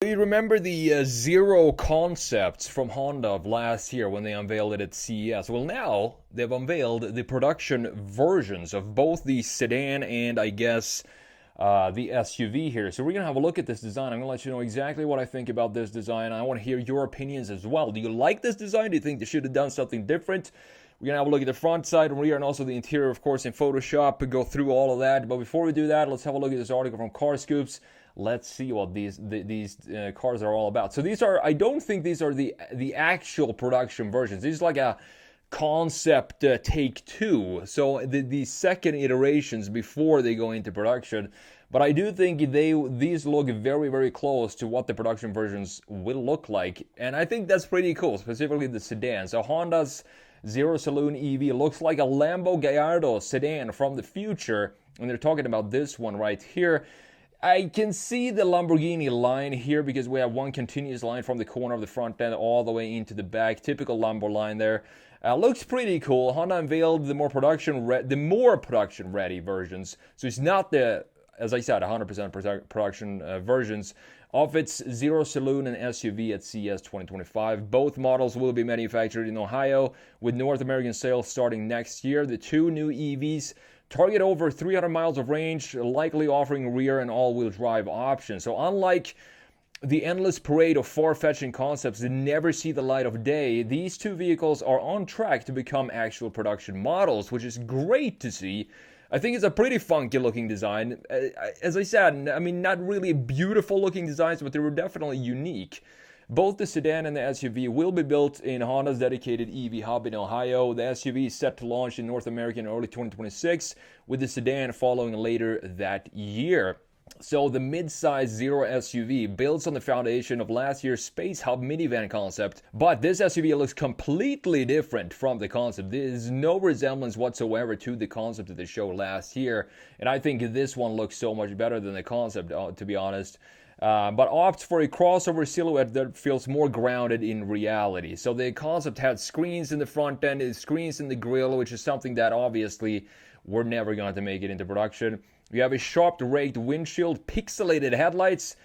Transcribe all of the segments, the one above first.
you remember the Zero concepts from Honda of last year when they unveiled it at CES? Well, now they've unveiled the production versions of both the sedan and, I guess, the SUV here. So we're going to have a look at this design. I'm going to let you know exactly what I think about this design. I want to hear your opinions as well. Do you like this design? Do you think they should have done something different? We're going to have a look at the front, side, and rear, and also the interior, of course, in Photoshop, go through all of that. But before we do that, let's have a look at this article from Car Scoops. Let's see what these cars are all about. So these are, I don't think these are the actual production versions. These are like a concept take two. So the second iterations before they go into production. But I do think these look very, very close to what the production versions will look like. And I think that's pretty cool, specifically the sedan. So Honda's Zero Saloon EV looks like a Lambo Gallardo sedan from the future. And they're talking about this one right here. I can see the Lamborghini line here because we have one continuous line from the corner of the front end all the way into the back. Typical Lambo line there. Looks pretty cool. Honda unveiled the more production ready versions. So it's not the, as I said, 100% production versions of its Zero Saloon and SUV at CES 2025. Both models will be manufactured in Ohio, with North American sales starting next year. The two new EVs target over 300 miles of range, likely offering rear and all-wheel drive options. So unlike the endless parade of far-fetching concepts that never see the light of day, these two vehicles are on track to become actual production models, which is great to see. I think it's a pretty funky looking design. As I said, I mean, not really beautiful looking designs, but they were definitely unique. Both the sedan and the SUV will be built in Honda's dedicated EV hub in Ohio. The SUV is set to launch in North America in early 2026, with the sedan following later that year. So the mid-size Zero SUV builds on the foundation of last year's Space Hub minivan concept, but this SUV looks completely different from the concept. There is no resemblance whatsoever to the concept of the show last year, and I think this one looks so much better than the concept, to be honest. But opts for a crossover silhouette that feels more grounded in reality. So the concept had screens in the front end, screens in the grille, which is something that obviously we're never going to make it into production. You have a sharp raked windshield, pixelated headlights,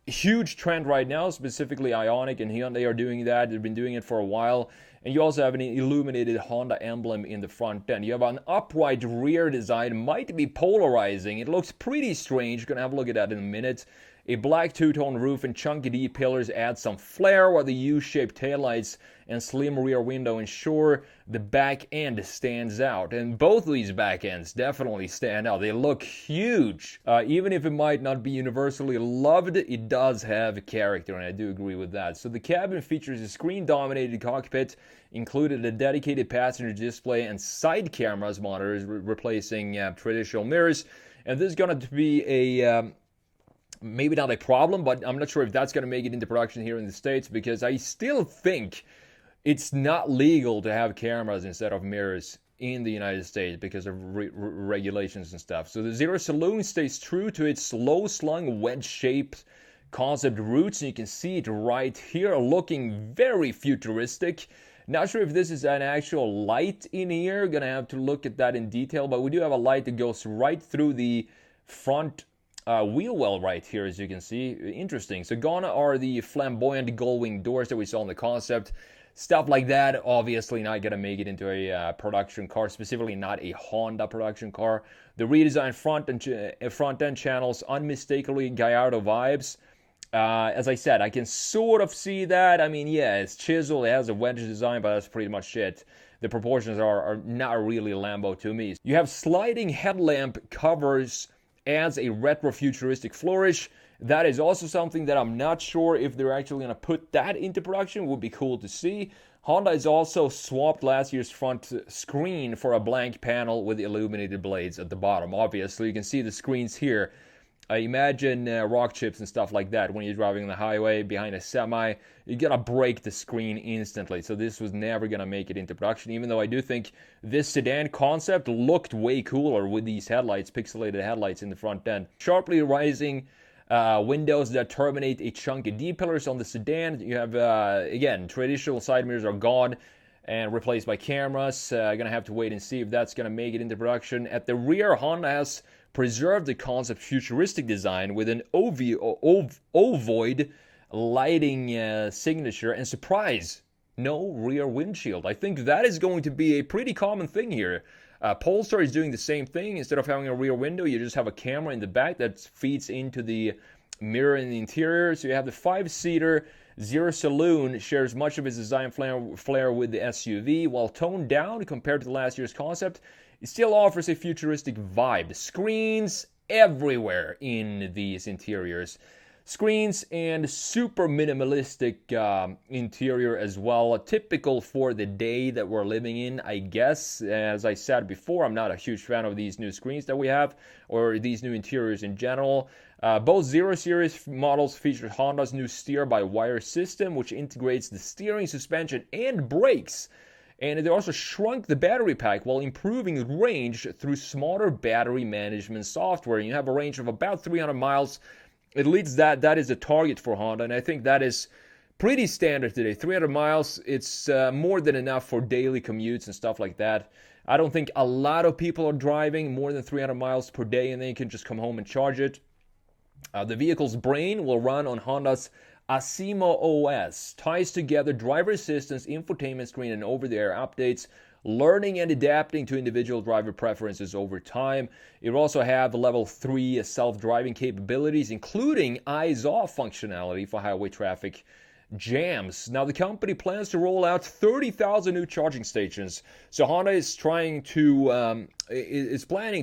huge trend right now, specifically Ioniq and Hyundai are doing that. They've been doing it for a while. And you also have an illuminated Honda emblem in the front end. You have an upright rear design, might be polarizing. It looks pretty strange. Gonna have a look at that in a minute. A black two-tone roof and chunky D-pillars add some flair, while the U-shaped taillights and slim rear window ensure the back end stands out. And both of these back ends definitely stand out. They look huge. Even if it might not be universally loved, it does have character, and I do agree with that. So the cabin features a screen-dominated cockpit, included a dedicated passenger display and side cameras monitors, replacing traditional mirrors. And this is going to be a maybe not a problem, but I'm not sure if that's going to make it into production here in the States, because I still think it's not legal to have cameras instead of mirrors in the United States because of regulations and stuff. So the Zero Saloon stays true to its low-slung, wedge-shaped concept roots, and you can see it right here, looking very futuristic. Not sure if this is an actual light in here. Gonna have to look at that in detail, but we do have a light that goes right through the front wheel well right here, as you can see. Interesting. So gone are the flamboyant gull-wing doors that we saw in the concept. Stuff like that, obviously not going to make it into a production car, specifically not a Honda production car. The redesigned front end channels unmistakably Gallardo vibes. As I said, I can sort of see that. I mean, yeah, it's chiseled, it has a wedge design, but that's pretty much it. The proportions are not really Lambo to me. You have sliding headlamp covers, adds a retro-futuristic flourish. That is also something that I'm not sure if they're actually going to put that into production. Would be cool to see. Honda has also swapped last year's front screen for a blank panel with illuminated blades at the bottom. Obviously, you can see the screens here. Imagine rock chips and stuff like that. When you're driving on the highway behind a semi, you gotta break the screen instantly. So this was never gonna make it into production, even though I do think this sedan concept looked way cooler with these headlights, pixelated headlights in the front end. Sharply rising windows that terminate a chunky D-pillars on the sedan. You have, again, traditional side mirrors are gone and replaced by cameras. Gonna have to wait and see if that's gonna make it into production. At the rear, Honda has preserved the concept futuristic design with an ovoid lighting signature, and surprise, no rear windshield. I think that is going to be a pretty common thing here. Polestar is doing the same thing. Instead of having a rear window, you just have a camera in the back that feeds into the mirror in the interior. So you have the 5-seater. Zero Saloon shares much of its design flair with the SUV. While toned down compared to last year's concept, it still offers a futuristic vibe. Screens everywhere in these interiors. Screens and super minimalistic interior as well. Typical for the day that we're living in, I guess. As I said before, I'm not a huge fan of these new screens that we have or these new interiors in general. Both 0 Series models feature Honda's new steer-by-wire system, which integrates the steering, suspension, and brakes. And they also shrunk the battery pack while improving range through smarter battery management software. You have a range of about 300 miles. At least that is a target for Honda, and I think that is pretty standard today. 300 miles, it's more than enough for daily commutes and stuff like that. I don't think a lot of people are driving more than 300 miles per day, and then you can just come home and charge it. The vehicle's brain will run on Honda's Asimo OS, ties together driver assistance, infotainment screen, and over-the-air updates, learning and adapting to individual driver preferences over time. It will also have level 3 self-driving capabilities, including eyes-off functionality for highway traffic jams. Now, the company plans to roll out 30,000 new charging stations. So Honda is planning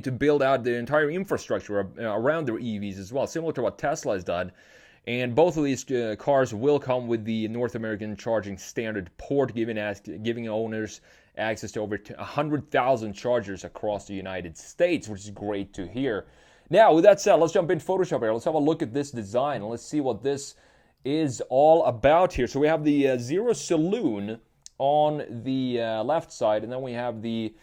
to build out the entire infrastructure around their EVs as well, similar to what Tesla has done. And both of these cars will come with the North American Charging Standard port, giving owners access to over 100,000 chargers across the United States, which is great to hear. Now, with that said, let's jump in Photoshop here. Let's have a look at this design, and let's see what this is all about here. So we have the Zero Saloon on the left side, and then we have the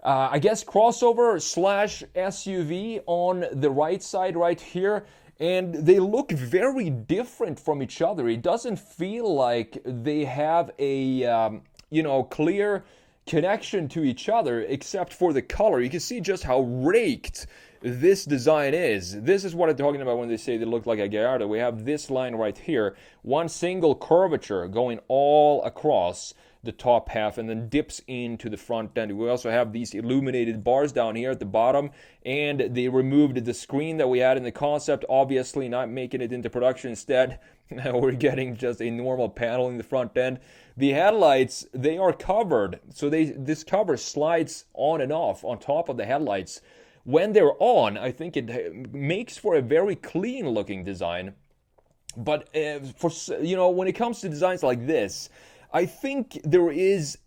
I guess crossover slash SUV on the right side right here. And they look very different from each other. It doesn't feel like they have a clear connection to each other except for the color. You can see just how raked this design is. This is what I'm talking about when they say they look like a Gallardo. We have this line right here, one single curvature going all across the top half and then dips into the front end. We also have these illuminated bars down here at the bottom, and they removed the screen that we had in the concept, obviously not making it into production. Instead, we're getting just a normal panel in the front end. The headlights, they are covered, so this cover slides on and off on top of the headlights. When they're on, I think it makes for a very clean looking design. But when it comes to designs like this, I think there is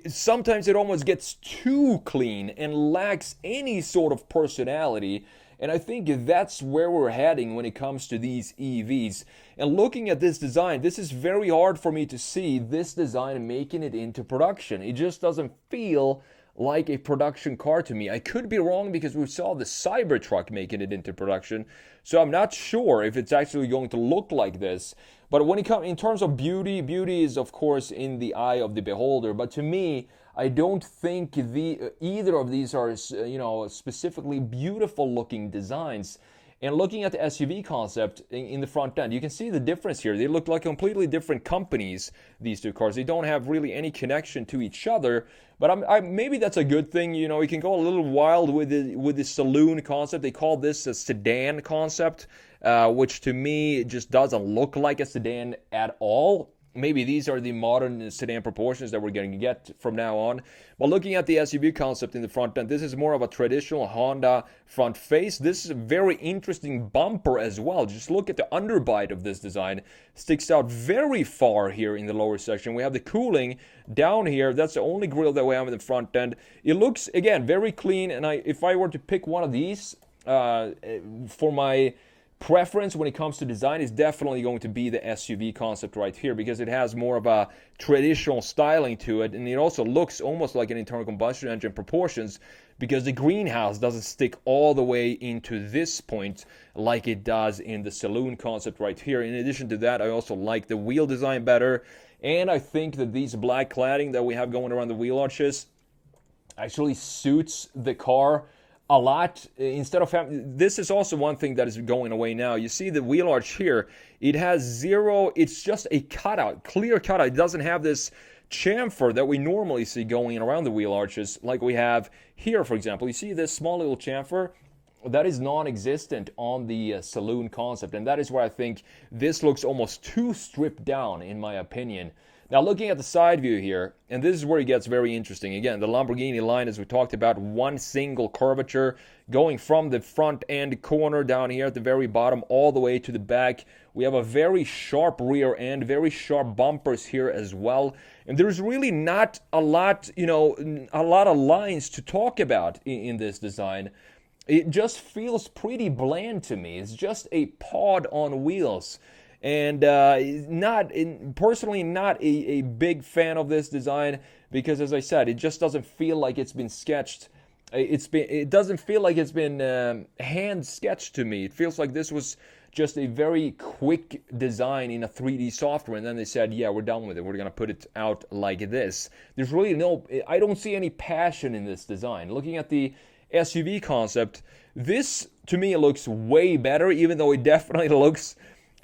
sometimes it almost gets too clean and lacks any sort of personality. And I think that's where we're heading when it comes to these EVs. And looking at this design, this is very hard for me to see this design making it into production. It just doesn't feel like a production car to me. I could be wrong because we saw the Cybertruck making it into production, so I'm not sure if it's actually going to look like this. But when it comes in terms of beauty, beauty is of course in the eye of the beholder. But to me, I don't think either of these are specifically beautiful looking designs. And looking at the SUV concept in the front end, you can see the difference here. They look like completely different companies, these two cars. They don't have really any connection to each other. But maybe that's a good thing. You can go a little wild with the saloon concept. They call this a sedan concept, which to me just doesn't look like a sedan at all. Maybe these are the modern sedan proportions that we're going to get from now on. But looking at the SUV concept in the front end, this is more of a traditional Honda front face. This is a very interesting bumper as well. Just look at the underbite of this design. Sticks out very far here in the lower section. We have the cooling down here. That's the only grille that we have in the front end. It looks, again, very clean. And if I were to pick one of these for my preference when it comes to design, is definitely going to be the SUV concept right here, because it has more of a traditional styling to it, and it also looks almost like an internal combustion engine proportions, because the greenhouse doesn't stick all the way into this point like it does in the saloon concept right here. In addition to that, I also like the wheel design better, and I think that these black cladding that we have going around the wheel arches actually suits the car a lot. Instead of having, this is also one thing that is going away now. You see the wheel arch here, it has zero, it's just a cutout, clear cutout. It doesn't have this chamfer that we normally see going around the wheel arches like we have here, for example. You see this small little chamfer? That is non-existent on the saloon concept, and that is where I think this looks almost too stripped down, in my opinion. Now, looking at the side view here, and this is where it gets very interesting. Again, the Lamborghini line, as we talked about, one single curvature going from the front end corner down here at the very bottom all the way to the back. We have a very sharp rear end, very sharp bumpers here as well. And there's really not a lot, a lot of lines to talk about in this design. It just feels pretty bland to me. It's just a pod on wheels. And personally not a big fan of this design because, as I said, it just doesn't feel like it's been sketched. It doesn't feel like it's been hand sketched to me. It feels like this was just a very quick design in a 3D software, and then they said, yeah, we're done with it. We're going to put it out like this. There's really I don't see any passion in this design. Looking at the SUV concept, this to me looks way better, even though it definitely looks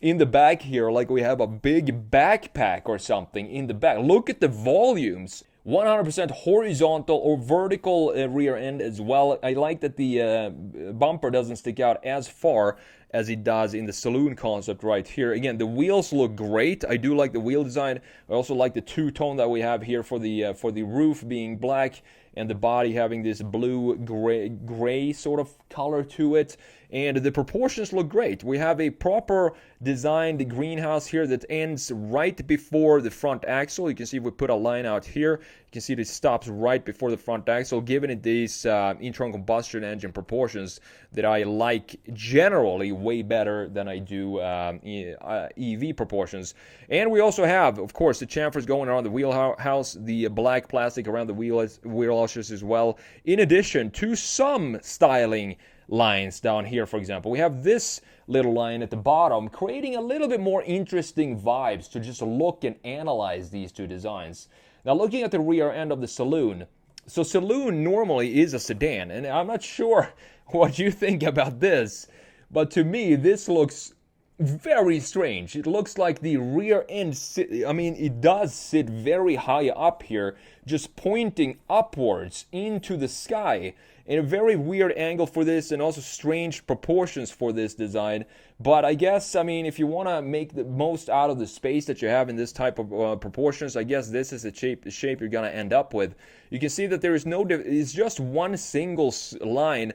in the back here like we have a big backpack or something in the back. Look at the volumes. 100% horizontal or vertical rear end as well. I like that the bumper doesn't stick out as far as it does in the saloon concept right here. Again, the wheels look great. I do like the wheel design. I also like the two-tone that we have here for the roof being black and the body having this blue gray sort of color to it. And the proportions look great. We have a proper designed greenhouse here that ends right before the front axle. You can see if we put a line out here, you can see it stops right before the front axle, giving it these internal combustion engine proportions that I like generally way better than I do EV proportions. And we also have, of course, the chamfers going around the wheelhouse, the black plastic around the wheel arches as well, in addition to some styling lines down here. For example, we have this little line at the bottom, creating a little bit more interesting vibes to just look and analyze these two designs. Now, looking at the rear end of the saloon, so saloon normally is a sedan, and I'm not sure what you think about this, but to me this looks very strange. It looks like the rear end it does sit very high up here, just pointing upwards into the sky, in a very weird angle for this, and also strange proportions for this design. But I guess, if you want to make the most out of the space that you have in this type of proportions, I guess this is the shape you're going to end up with. You can see that there is it's just one single line.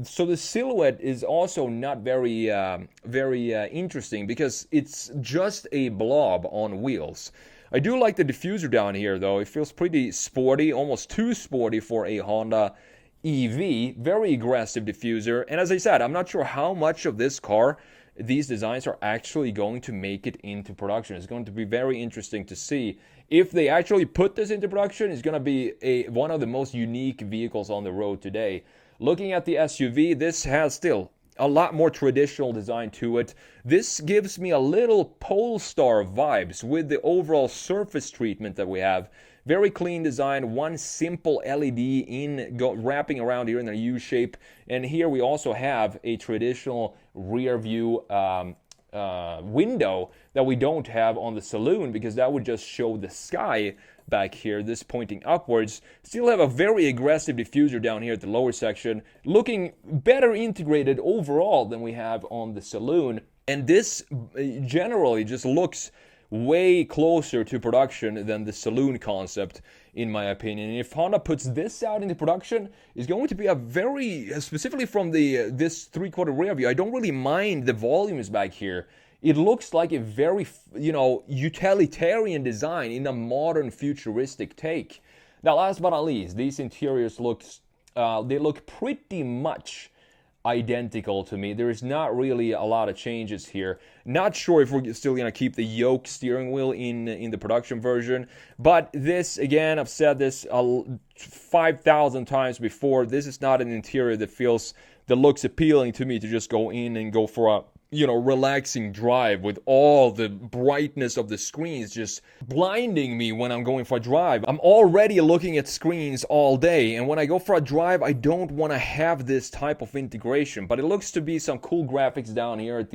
So the silhouette is also not very interesting because it's just a blob on wheels. I do like the diffuser down here, though. It feels pretty sporty, almost too sporty for a Honda EV. Very aggressive diffuser. And as I said, I'm not sure how much of this car these designs are actually going to make it into production. It's going to be very interesting to see. If they actually put this into production, it's going to be one of the most unique vehicles on the road today. Looking at the SUV, this has still a lot more traditional design to it. This gives me a little Polestar vibes with the overall surface treatment that we have. Very clean design, one simple LED wrapping around here in a U shape. And here we also have a traditional rear view window that we don't have on the saloon, because that would just show the sky back here, this pointing upwards. Still have a very aggressive diffuser down here at the lower section, looking better integrated overall than we have on the saloon. And this generally just looks way closer to production than the saloon concept, in my opinion. And if Honda puts this out into production, it's going to be a very, specifically from this three-quarter rear view, I don't really mind the volumes back here. It looks like a very, utilitarian design in a modern futuristic take. Now, last but not least, these interiors they look pretty much identical to me. There is not really a lot of changes here. Not sure if we're still going to keep the yoke steering wheel in the production version, but this, again, I've said this 5,000 times before, this is not an interior that looks appealing to me to just go in and go for relaxing drive with all the brightness of the screens just blinding me when I'm going for a drive. I'm already looking at screens all day, and when I go for a drive, I don't want to have this type of integration. But it looks to be some cool graphics down here at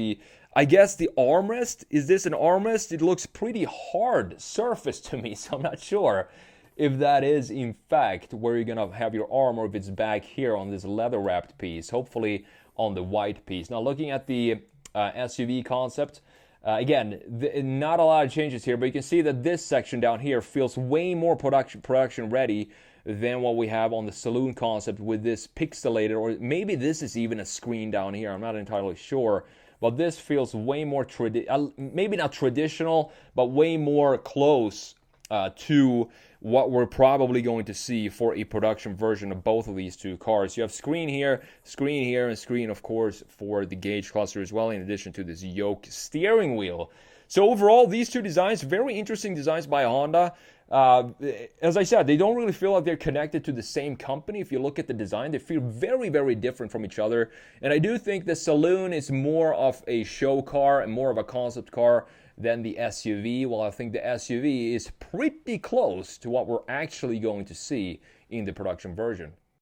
I guess the armrest. Is this an armrest? It looks pretty hard surface to me, so I'm not sure if that is in fact where you're gonna have your arm, or if it's back here on this leather wrapped piece, hopefully on the white piece. Now looking at the SUV concept, again, not a lot of changes here, but you can see that this section down here feels way more production ready than what we have on the saloon concept with this pixelated, or maybe this is even a screen down here, I'm not entirely sure. But this feels way more, maybe not traditional, but way more close to what we're probably going to see for a production version of both of these two cars. You have screen here, and screen, of course, for the gauge cluster as well, in addition to this yoke steering wheel. So overall, these two designs, very interesting designs by Honda. As I said, they don't really feel like they're connected to the same company. If you look at the design, they feel very, very different from each other. And I do think the Saloon is more of a show car and more of a concept car than the SUV. Well, I think the SUV is pretty close to what we're actually going to see in the production version.